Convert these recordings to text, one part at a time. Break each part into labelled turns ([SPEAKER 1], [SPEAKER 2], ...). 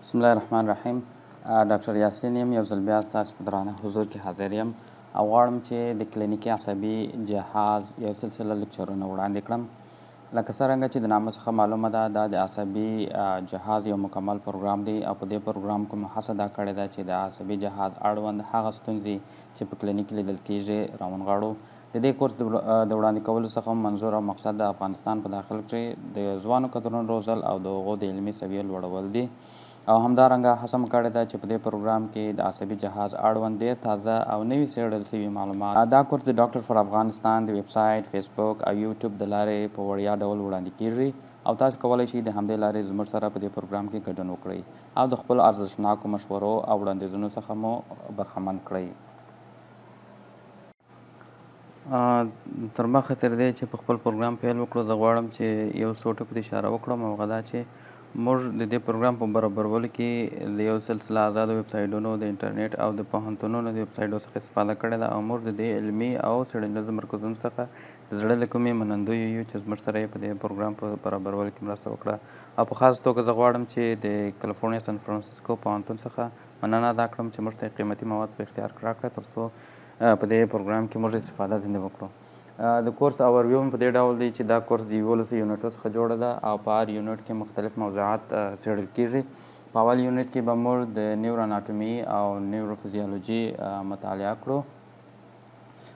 [SPEAKER 1] بسم الله الرحمن الرحیم. ډاکټر یاسین یم، یو ځل بیا ستاسو په درانه حضور کې حاضر یم او غواړم چې د کلینیکي عصبي جهاز یو سلسله لیکچرونه وړاندې کړم. لکه څرنګه چې د نامه څخه معلومه ده دا د عصبي جهاز یو مکمل پروګرام دی او په دې پروګرام کې مو هڅه دا کړې ده چې د عصبي جهاز اړوند هغه ستونزې چې په کلینیک کې لیدل کیږي راونغاړو. د دې کورس د وړاندې کولو څخه منظور او مقصد د افغانستان په داخل کې د ځوانو کدرونو روزل او د هغو د علمي سویې لوړول دي او همدارنګه هڅه مو کړې ده چې په دې پروګرام کې د عصبي جهاز اړوند ډېر تازه او نوي څېړل شوي معلومات دا کورس د ډاکټر فار افغانستان د ویب سایټ، فیسبوک او یوټیوب د لارې په وړیا ډول وړاندې کیږي او تاسو کولی شئ د همدې لارې زموږ سره په دې پروګرام کې ګډون وکړئ او د خپلو ارزښتناکو مشورو او وړاندیزونو څخه مو برخمن کړئ. تر مخه تر دې چې په خپل پروګرام پیل وکړو زه غواړم چې یو څو ټکو ته اشاره وکړم او هغه دا چې موږ د دې پروګرام په برابرولو کې د یو سلسله آزادو ویب سایټونو د انټرنیټ او د پوهنتونونو د ویب سایټو څخه استفاده کړې ده او موږ د دې علمي او څېړنیزو مرکزونو څخه د زړه له کومې منندوی یو چې زموږ سره یې په دې پروګرام په برابرولو کې مرسته وکړه او په خاص توګه زه غواړم چې د کالیفورنیا سان فرانسیسکو پوهنتون څخه مننه ادا کړم چې موږ ته قیمتي مواد په اختیار راکړه تر څو په دې پروګرام کې موږ استفاده ځینې وکړو. د کورس اورویو په دې ډول دی چې دا کورس د 11 یونټو څخه جوړه ده او په هر یونټ کې مختلف موضوعات څېړل کیږي. په اول یونټ کې به موږ د نیورو اناټومي او نیوروفیزیولوژي مطالعه کړو.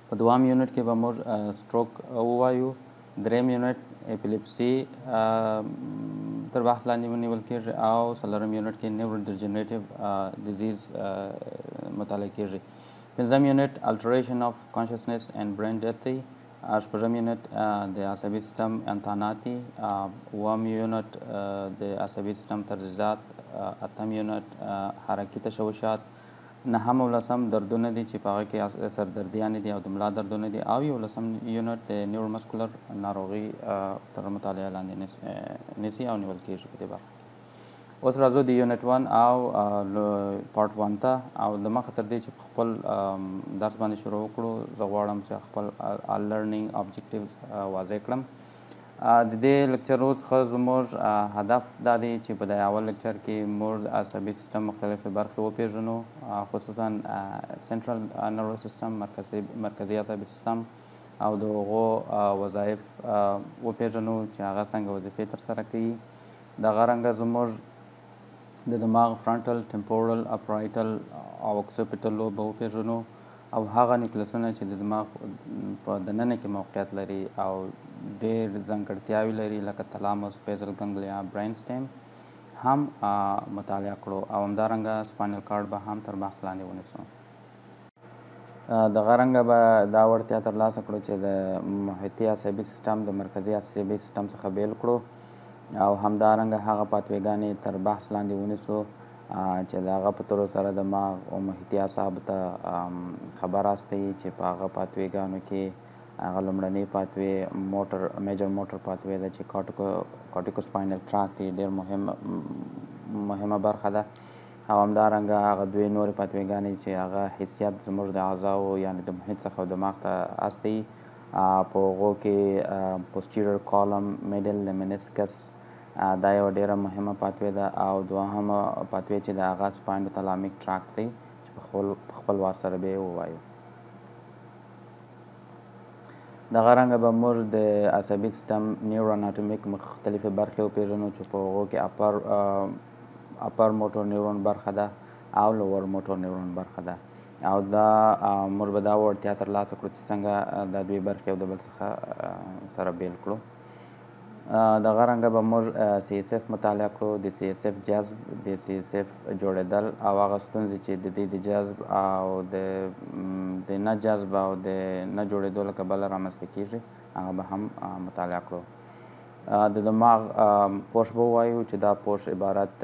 [SPEAKER 1] په دوام یونټ کې به موږ سټروک ووایو. دریم یونټ اپیلیپسي تر بحث لاندې ونیول کیږي او څلورم یونټ کې نیورو ډیجنریټیو ډیزیز مطالعه کیږي. پنځم یونټ الټریشن اف کانشسنس اینڈ برین ډیث دی. شپږم یونټ د عصبي سیستم امتحانات دي. اووم یونټ د عصبي سیستم ترجیحات. اتم یونټ حرکي تشوشات. نهم او لسم دردونه دي چې په هغه کې سردردیانې دي او د ملا دردونه دي او یو لسم یونټ د نیورومسکولر ناروغي تر مطالعه لاندې نیسي او نیول کیږي په دې برخه کې. اوس راځو د یونټ 1 او پارټ 1 ته او د مخه تر دې چې خپل درس باندې شروع وکړو زه غواړم چې خپل لرنینګ ابجیکټیوز واضح کړم. د دې لیکچرو څخه زموږ هدف دا دی چې په دې اول لیکچر کې موږ د عصبي سیستم مختلفې برخې وپېژنو خصوصا سنټرل نروس سیستم مرکزي عصبي سیستم او د هغو وظایف وپېژنو چې هغه څنګه وظیفې ترسره کوي. دغه رنګه زموږ د دماغ فرنټل، ټمپورل، اپرایټل او اکسیپیټل لوب به وپېژنو او هغه نیوکلیسونه چې د دماغ په دننه کې موقعیت لري او ډېر ځانګړتیاوې لري لکه تلاموس، بیزل ګنګلیا، برین سټیم هم مطالعه کړو او همدارنګه سپاینل کارډ به هم تر بحث لاندې ونیسو. دغه رنګه به دا وړتیا ترلاسه کړو چې د محیطي عصبي سیستم د مرکزي عصبي سیستم څخه بیل کړو او همدارنګه هغه پاتویګانې تر بحث لاندې ونیسو چې د هغه په تورو سره دماغ او محیطي اعصابو ته خبر راستوي چې په هغه پاتویګانو کې هغه لومړنۍ پاتوې میجر موټر پاتوې ده چې کارټیکو سپاینل ټراکټ یې ډېر مهمه برخه ده او همدارنګه هغه دوی نورې پاتویګانې چې هغه حیثیت زموږ د اعضاو یعنې د محیط څخه دماغ ته استوي په هغو کې پوسټیریور کالم، میډل لمنسکس دا یوه ډېره مهمه پاتوې ده او دوهمه پاتوې چې د هغه سپاینوتلامیک ټراکټ دی چې په خپل وار سره به یې ووایو. دغه رنګه به موږ د عصبي سیستم نیورو اناټومیک مختلفې برخې وپېژنو چې په هغو کې اپر موټور نیورون برخه ده او لوور موټور نیورون برخه ده او دا موږ به دا وړتیا ترلاسه کړو چې څنګه دا دوی برخې یو د بل څخه سره بیل کړو. دغه رنګه به موږ سی اس اف مطالعه کړو. د سی اس اف جذب، د سی اس اف جوړېدل او هغه ستونزې چې د دې د جذب او د نه جذب او د نه جوړېدو له کبله رامنځته کېږي هغه به هم مطالعه کړو. د دماغ پوش به ووایو چې دا پوش عبارت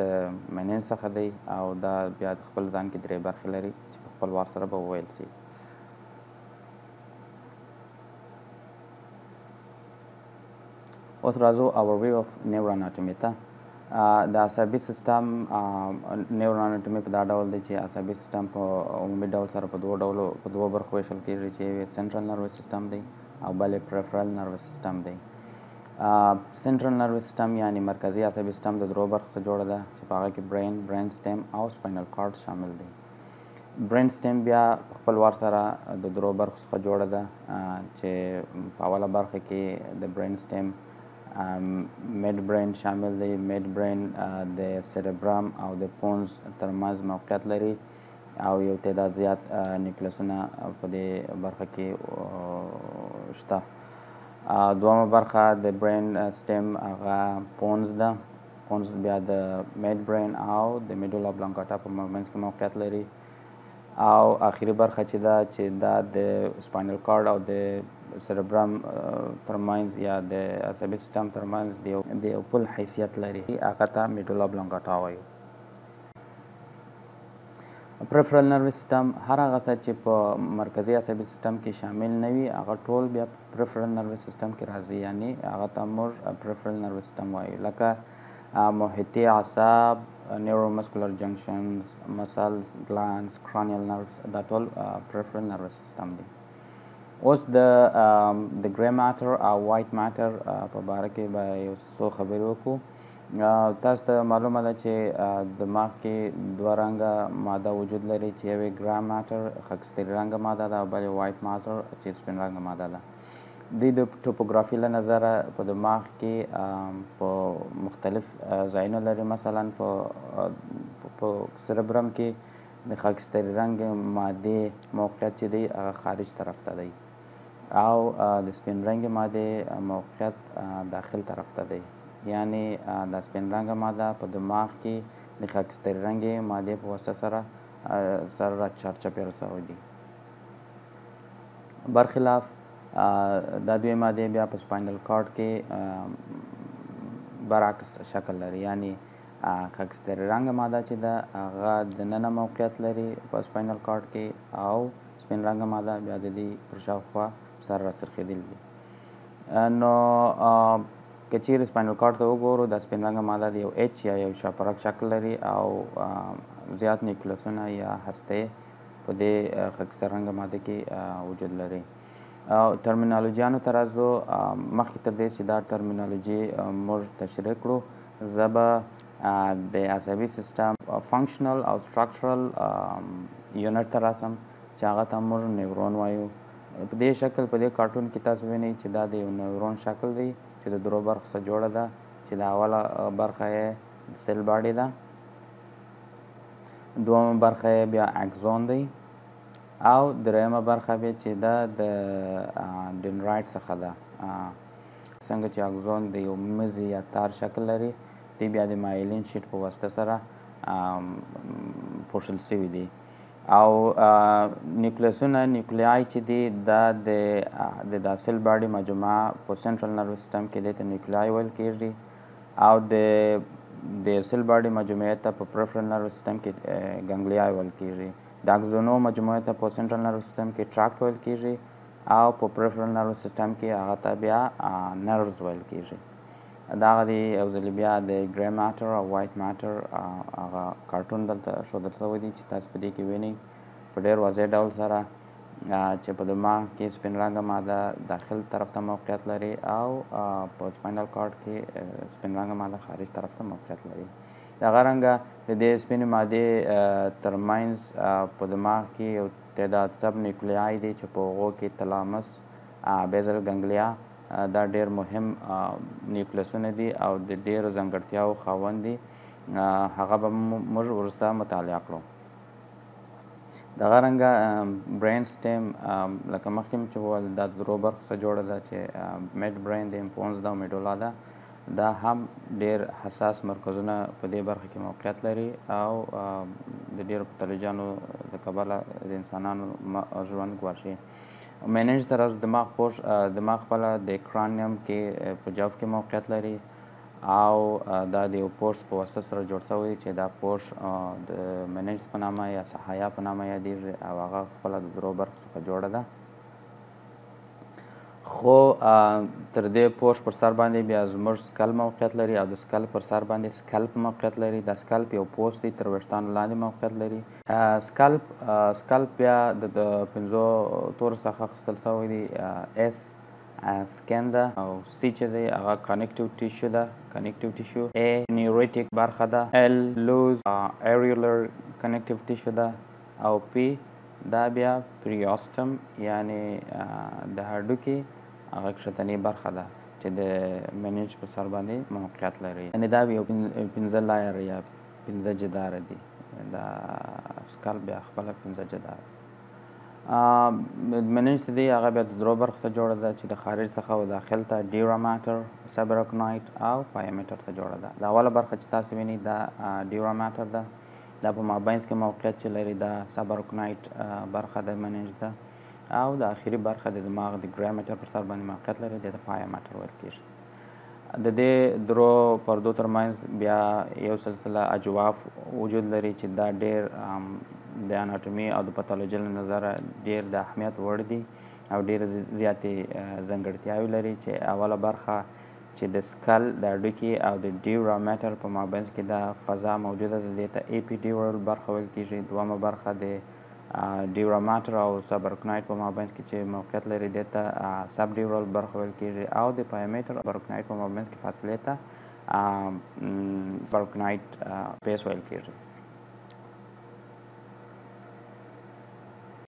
[SPEAKER 1] مننې څخه دی او دا بیا د خپل ځان کې درې برخې لري چې په خپل وار سره به وویل شي. اوس راځو اورویو اف نیورو اناټومي ته. د عصبي سیستم نیورو اناټومي په دا ډول دی چې عصبي سیستم په عمومي ډول سره په دوو برخو ویشل کېږي چې یو یې سنټرل نروس سیستم دی او بل یې پریفرل نروس سیستم دی.
[SPEAKER 2] سنټرل نروس سیستم یعنی مرکزی عصبي سیستم د درو برخو څخه جوړه ده چې په هغه کې برین سټیم او سپاینل کارډ شامل دی. برین سټیم بیا په خپل وار سره د درو برخو څخه جوړه ده چې په اوله برخه کې د برین سټیم میډ برین شامل دی. میډ برین د سیریبرم او د پونز ترمنځ موقعیت لري او یو تعداد زیات نیوکلیسونه په دې برخه کې شته. دومه برخه د برین سټیم هغه پونز ده. پونز بیا د میډ برین او د میډولا بلانکاټا په منځ کې موقعیت لري. او آخري برخه چې ده چې دا د سپاینل کارډ او د سیریبرم ترمنځ یا د عصبي سیستم ترمنځ د یو پل حیثیت لري، هغه ته میډولا بلانکاټا وایو. پریفرل نروس سیستم هر هغه څه چې په مرکزي عصبي سیستم کې شامل نه وي هغه ټول بیا پریفرل نروس سیستم کې راځي، یعنی هغه ته موږ پریفرل نروس سیستم وایو، لکه محیطي اعصاب، نیورومسکولر جنکشنز، مسلز، گلانز، کرانیل نروس، دا ټول پریفرل نروس سیستم دی. اوس د ګری ماټر او وایټ ماټر په باره کې به یو څو خبرې وکړو. تاسو ته معلومه ده چې دماغ کې دوه رنګه ماده وجود لري چې یو یې ګرام ماټر خاکستري رنګه ماده ده او بل یې وایټ ماټر چې سپین رنګه ماده ده. دوی د ټوپوګرافي له نظره په دماغ کې په مختلف ځایونه لري. مثلا په سیریبرم کې د خاکستري رنګ مادې موقعیت چې دی هغه خارج طرف ته دی او د سپین رنګ مادې موقعیت داخل طرف ته دی، یعنی د سپین رنګه ماده په دماغ کې د خاکستري رنګې مادې په واسطه سره را چارچاپېره شوی دي. برخلاف دا دوی مادې بیا په سپاینل کارډ کې برعکس شکل لري، یعنی خاکستري رنګه ماده چې ده هغه دننه موقعیت لري په سپاینل کارډ کې او سپین رنګه ماده بیا د دې پر شاوخوا سر راڅرخېدلي دي. نو که چیرې سپاینل کارډ ته وګورو دا سپین رنګه ماده د یو ایچ یا یو شاپرک شکل لري او زیات نیوکلیسونه یا هستې په دې خاکستري رنګه ماده کې وجود لري. ټرمینالوجیانو ته راځو. مخکې تر دې چې دا ټرمینالوجي موږ تشریح کړو، زه به د عصبي سیستم فنکشنل او سټرکچرل یونټ ته راسم چې هغه ته موږ نیورون وایو. په دې شکل په دې کارټون کې تاسو وینئ چې دا د یو نیورون شکل دی چې د درو برخو څخه جوړه ده، چې د اوله برخه یې سیل باډي ده، دومه برخه یې بیا اکزون دی او دریمه برخه بیا چې ده د ډنرایټ څخه ده. څنګه چې اکزون د یو مزي یا تار شکل لري، دی بیا د مایلین شیټ په واسطه سره پوښل شوي دي. او نیوکلیسونه نیوکلیای چې دي دا د سیل باډي مجموعه په سنټرل نروس سیستم کې دې ته نیوکلیای ویل کېږي او د سیل باډي مجموعې ته په پریفرل نروس سیستم کې ګنګلیای ویل کېږي. د اکزونو مجموعې ته په سنټرل نروس سیستم کې ټراکټ ویل کېږي او په پریفرل نروس سیستم کې هغه ته بیا نروز ویل کېږي. دغه دی یو ځل بیا د ګری ماټر او وایټ ماټر هغه کارټون دلته ښودل شوی دی چې تاسو په دې کې وینئ په ډېر واضح ډول سره چې په دماغ کې سپین رنګه ماده داخل طرف ته موقعیت لري او په سپاینل کارډ کې سپین رنګه ماده خارج طرف ته موقعیت لري. دغه رنګه د دې سپینې مادې ترمنځ په دماغ کې یو تعداد سب نیوکلیای دي چې په هغو کې تلامس، بیزل ګنګلیا دا ډېر مهم نیوکلیسونه دي او د ډېرو ځانګړتیاو خاوند دي. هغه به موږ وروسته مطالعه کړو. دغه رنګه برین سټیم لکه مخکې مې چې وویل دا د درو برخو څخه جوړه ده چې میډ برین د پونز ده او میډولا ده. دا هم ډېر حساس مرکزونه په دې برخه کې موقعیت لري او د ډېرو پتالوجیانو د کبله د انسانانو ژوند ګواښي. مننج ته راځو. دماغ خپله د کرانیم کې په جوف کې موقعیت لري او دا د یو پوسټ په واسطه سره جوړ شوی چې دا پوسټ د مننج په نامه یا صحایا په نامه یادېږي او هغه خپله د درو برخو څخه جوړه ده. خو تر دې پوسټ پر سر باندې بیا زموږ سکل موقعیت لري او د سکل پر سر باندې سکلپ موقعیت لري. دا سکلپ یو پوسټ دی تر ویښتانو لاندې موقعیت لري. سکلپ بیا د 5 تورو څخه اخیستل شوی دی، S سکن ده، او سی چې دی هغه کنیکټیو ټیشو ده، کنیکټیو ټیشو. ا نیوریټیک برخه ده. ال لوز ایریولر کنیکټیو ټیشو ده. او پی دا بیا پریاستم یعنی د هډوکي هغه کښتنۍ برخه ده چې د منیج په سر باندې موقعیت لري. یعنې دا یو 15 لایر یا 15 جداره دي. دا سکل بیا خپله 15 جداره. منیج چې دی هغه بیا د درو برخو څخه جوړه ده چې د خارج څخه او داخل ته ډیورا ماتر، سباراکنایټ او پایامیټر څخه جوړه ده. د اوله برخه چې تاسو وینئ دا ډیورا ماتر ده. دا په مابینځ کې موقعیت چې لري دا سباراکنایټ برخه د منیج ده. او د آخري برخه د دماغ د ګرای میټر پر سر باندې موقعیت لري، د پایامیټر ویل کېږي. د دې درو پردو ترمنځ بیا یو سلسله اجواف وجود لري چې دا ډېر د اناټومي او د پاتولوژي له نظره ډېر د اهمیت وړ دي او ډېرې زیاتې ځانګړتیاوې لري. چې اوله برخه چې د سکل د هډوکي او د ډیورا میټر په مابینځ کې دا فضا موجوده ده، دې ته ایپي ډیورل برخه ویل کېږي. دویمه برخه د ډیورا ماتر او سباراکنایټ په مابینځ کې چې موقعیت لري دې ته سب ډیورل برخه ویل کېږي. او د پایامیټر او سباراکنایټ په مابینځ کې فاصلې ته سباراکنایټ پیس ویل کېږي.